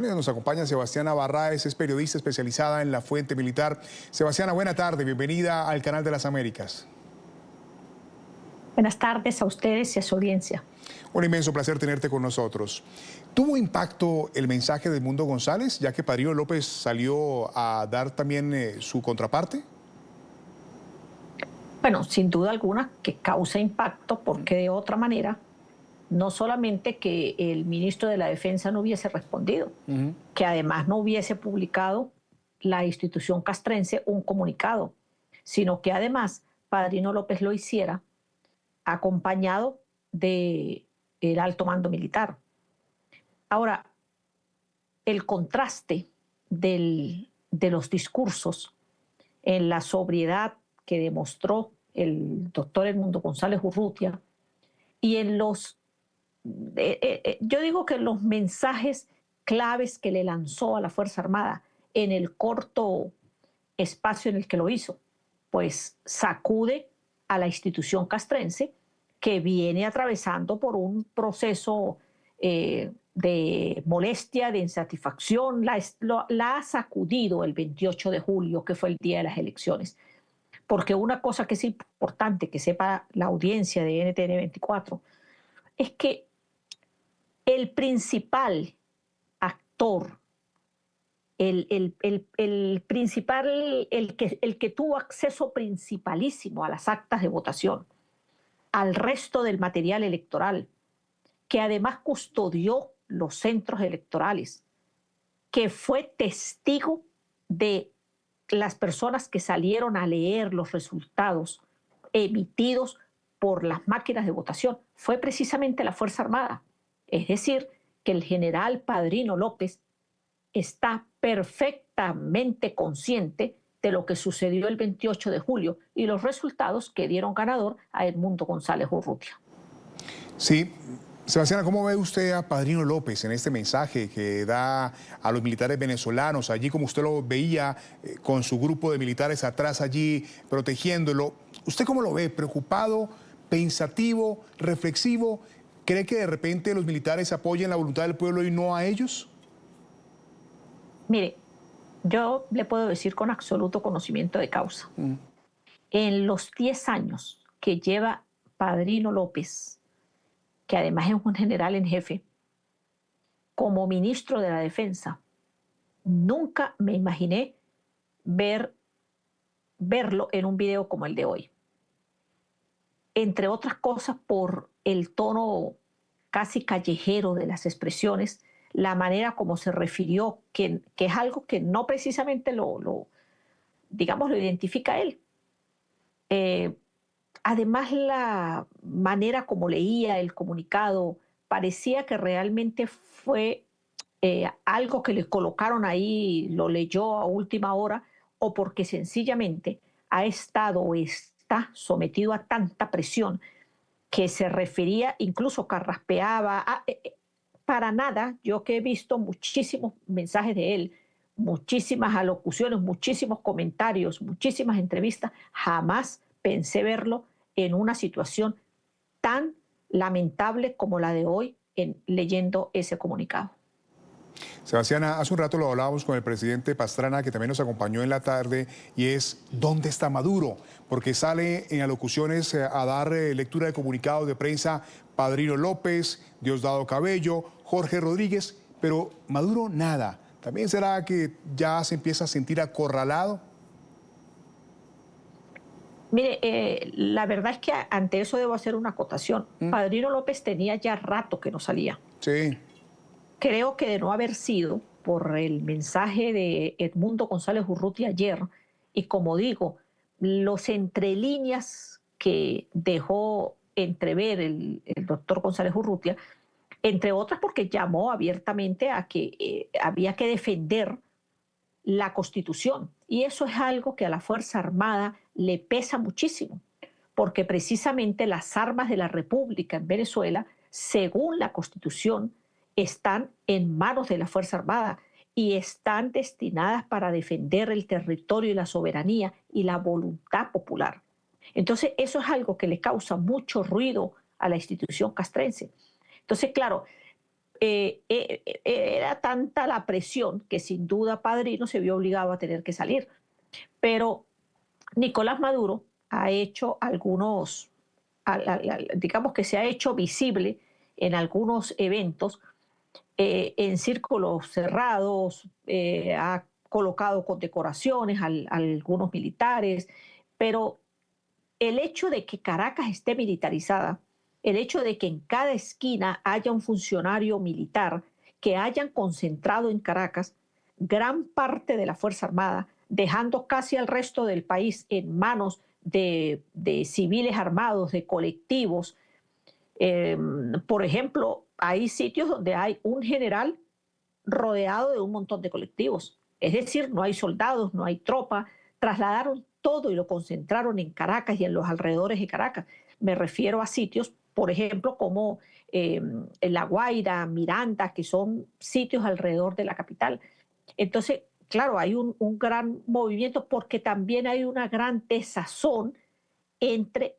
Nos acompaña Sebastiana Barráez, es periodista especializada en la fuente militar. Sebastiana, buena tarde, bienvenida al Canal de las Américas. Buenas tardes a ustedes y a su audiencia. Un inmenso placer tenerte con nosotros. ¿Tuvo impacto el mensaje de Edmundo González, ya que Padrino López salió a dar también su contraparte? Bueno, sin duda alguna que causa impacto, porque de otra manera, no solamente que el ministro de la Defensa no hubiese respondido, que además no hubiese publicado la institución castrense un comunicado, sino que además Padrino López lo hiciera acompañado del alto mando militar. Ahora, el contraste de los discursos en la sobriedad que demostró el doctor Edmundo González Urrutia y en yo digo que los mensajes claves que le lanzó a la Fuerza Armada en el corto espacio en el que lo hizo, pues sacude a la institución castrense, que viene atravesando por un proceso de molestia, de insatisfacción. La ha sacudido el 28 de julio, que fue el día de las elecciones. Porque una cosa que es importante que sepa la audiencia de NTN 24 es que el principal actor, el principal, el que tuvo acceso principalísimo a las actas de votación, al resto del material electoral, que además custodió los centros electorales, que fue testigo de las personas que salieron a leer los resultados emitidos por las máquinas de votación, fue precisamente la Fuerza Armada. Es decir, que el general Padrino López está perfectamente consciente de lo que sucedió el 28 de julio y los resultados que dieron ganador a Edmundo González Urrutia. Sí. Sebastiana, ¿cómo ve usted a Padrino López en este mensaje que da a los militares venezolanos, allí como usted lo veía, con su grupo de militares atrás allí protegiéndolo? ¿Usted cómo lo ve? ¿Preocupado, pensativo, reflexivo? ¿Cree que de repente los militares apoyen la voluntad del pueblo y no a ellos? Mire, yo le puedo decir con absoluto conocimiento de causa. En los 10 años que lleva Padrino López, que además es un general en jefe, como ministro de la Defensa, nunca me imaginé verlo en un video como el de hoy. Entre otras cosas por el tono casi callejero de las expresiones, la manera como se refirió, que es algo que no precisamente digamos, lo identifica él. Además, la manera como leía el comunicado parecía que realmente fue algo que le colocaron ahí, lo leyó a última hora, o porque sencillamente ha estado o está sometido a tanta presión que se refería, incluso carraspeaba. Para nada, yo que he visto muchísimos mensajes de él, muchísimas alocuciones, muchísimos comentarios, muchísimas entrevistas, jamás pensé verlo en una situación tan lamentable como la de hoy leyendo ese comunicado. Sebastiana, hace un rato lo hablábamos con el presidente Pastrana, que también nos acompañó en la tarde, y es ¿dónde está Maduro? Porque sale en alocuciones a dar lectura de comunicados de prensa Padrino López, Diosdado Cabello, Jorge Rodríguez, pero Maduro nada. ¿También será que ya se empieza a sentir acorralado? Mire, la verdad es que ante eso debo hacer una acotación. Padrino López tenía ya rato que no salía. Sí. Creo que de no haber sido por el mensaje de Edmundo González Urrutia ayer, y como digo, los entrelíneas que dejó entrever el doctor González Urrutia, entre otras porque llamó abiertamente a que había que defender la Constitución. Y eso es algo que a la Fuerza Armada le pesa muchísimo, porque precisamente las armas de la República en Venezuela, según la Constitución, están en manos de la Fuerza Armada y están destinadas para defender el territorio y la soberanía y la voluntad popular. Entonces, eso es algo que le causa mucho ruido a la institución castrense. Entonces, claro, era tanta la presión que sin duda Padrino se vio obligado a tener que salir. Pero Nicolás Maduro ha hecho algunos, digamos que se ha hecho visible en algunos eventos, en círculos cerrados, ha colocado condecoraciones a algunos militares, pero el hecho de que Caracas esté militarizada, el hecho de que en cada esquina haya un funcionario militar, que hayan concentrado en Caracas gran parte de la Fuerza Armada, dejando casi al resto del país en manos de civiles armados, de colectivos. Por ejemplo, hay sitios donde hay un general rodeado de un montón de colectivos. Es decir, no hay soldados, no hay tropa. Trasladaron todo y lo concentraron en Caracas y en los alrededores de Caracas. Me refiero a sitios, por ejemplo, como La Guaira, Miranda, que son sitios alrededor de la capital. Entonces, claro, hay un gran movimiento porque también hay una gran desazón entre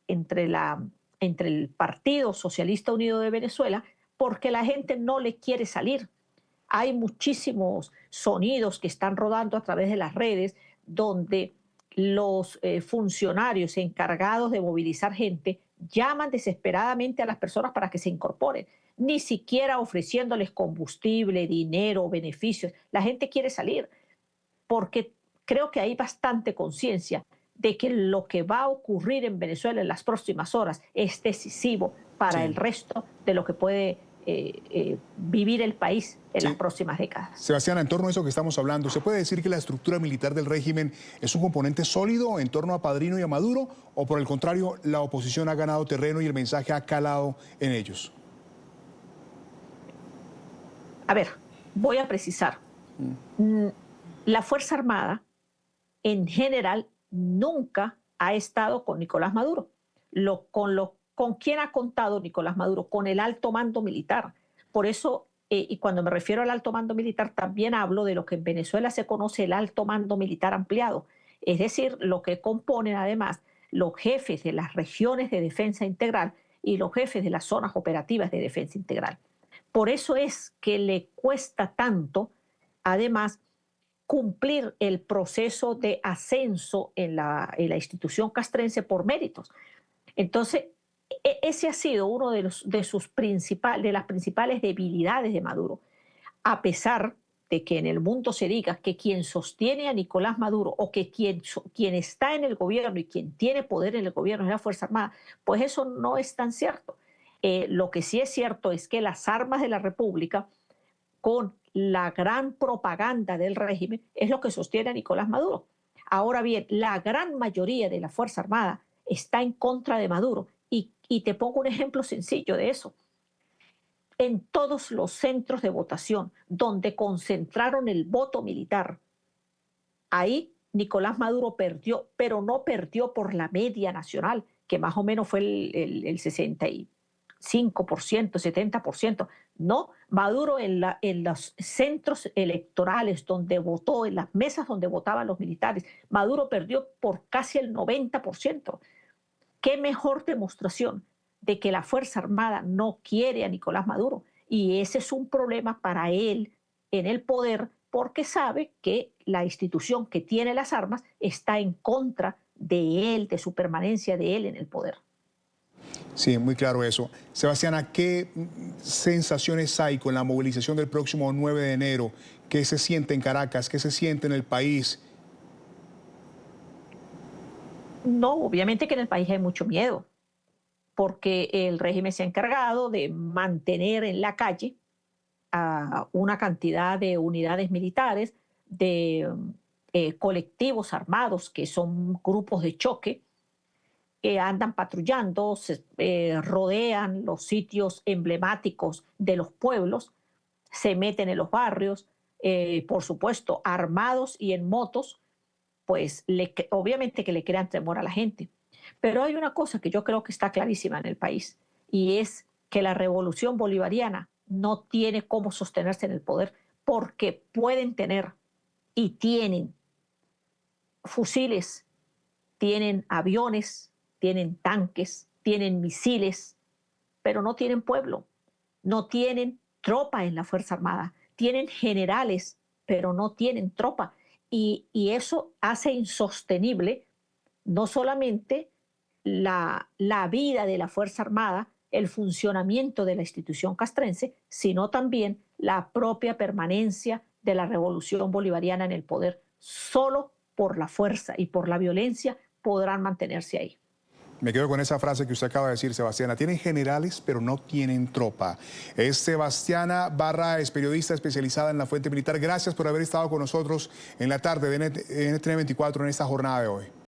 entre el Partido Socialista Unido de Venezuela, porque la gente no le quiere salir. Hay muchísimos sonidos que están rodando a través de las redes donde los funcionarios encargados de movilizar gente llaman desesperadamente a las personas para que se incorporen, ni siquiera ofreciéndoles combustible, dinero, beneficios. La gente quiere salir porque creo que hay bastante conciencia de que lo que va a ocurrir en Venezuela en las próximas horas es decisivo para el Sí, resto de lo que puede vivir el país en las sí. próximas décadas. Sebastián, en torno a eso que estamos hablando, ¿se puede decir que la estructura militar del régimen es un componente sólido en torno a Padrino y a Maduro? ¿O por el contrario, la oposición ha ganado terreno y el mensaje ha calado en ellos? A ver, voy a precisar. Mm, La Fuerza Armada en general nunca ha estado con Nicolás Maduro. ¿Con quién ha contado Nicolás Maduro? Con el alto mando militar. Por eso, y cuando me refiero al alto mando militar, también hablo de lo que en Venezuela se conoce el alto mando militar ampliado, es decir, lo que componen además los jefes de las regiones de defensa integral y los jefes de las zonas operativas de defensa integral. Por eso es que le cuesta tanto, además, cumplir el proceso de ascenso en la institución castrense por méritos. Entonces, ese ha sido uno de las principales debilidades de Maduro, a pesar de que en el mundo se diga que quien sostiene a Nicolás Maduro o que quien está en el gobierno y quien tiene poder en el gobierno es la Fuerza Armada, pues eso no es tan cierto. Lo que sí es cierto es que las armas de la República, con la gran propaganda del régimen, es lo que sostiene a Nicolás Maduro. Ahora bien, la gran mayoría de la Fuerza Armada está en contra de Maduro. Y te pongo un ejemplo sencillo de eso. En todos los centros de votación donde concentraron el voto militar, ahí Nicolás Maduro perdió, pero no perdió por la media nacional, que más o menos fue el 65%, 70%. No, Maduro en los centros electorales donde votó, en las mesas donde votaban los militares, Maduro perdió por casi el 90%. ¿Qué mejor demostración de que la Fuerza Armada no quiere a Nicolás Maduro? Y ese es un problema para él en el poder porque sabe que la institución que tiene las armas está en contra de él, de su permanencia de él en el poder. Sí, muy claro eso. Sebastián, ¿qué sensaciones hay con la movilización del próximo 9 de enero? ¿Qué se siente en Caracas? ¿Qué se siente en el país? No, obviamente que en el país hay mucho miedo, porque el régimen se ha encargado de mantener en la calle a una cantidad de unidades militares, de colectivos armados que son grupos de choque que andan patrullando, rodean los sitios emblemáticos de los pueblos, se meten en los barrios, por supuesto, armados y en motos, pues obviamente que le crean temor a la gente. Pero hay una cosa que yo creo que está clarísima en el país y es que la revolución bolivariana no tiene cómo sostenerse en el poder porque pueden tener y tienen fusiles, tienen aviones, tienen tanques, tienen misiles, pero no tienen pueblo. no tienen tropa en la Fuerza Armada, tienen generales, pero no tienen tropa. Y eso hace insostenible no solamente la vida de la Fuerza Armada, el funcionamiento de la institución castrense, sino también la propia permanencia de la revolución bolivariana en el poder. Solo por la fuerza y por la violencia podrán mantenerse ahí. Me quedo con esa frase que usted acaba de decir, Sebastiana. Tienen generales, pero no tienen tropa. Es Sebastiana Barra, es periodista especializada en la fuente militar. Gracias por haber estado con nosotros en la tarde de NTN 24 en esta jornada de hoy.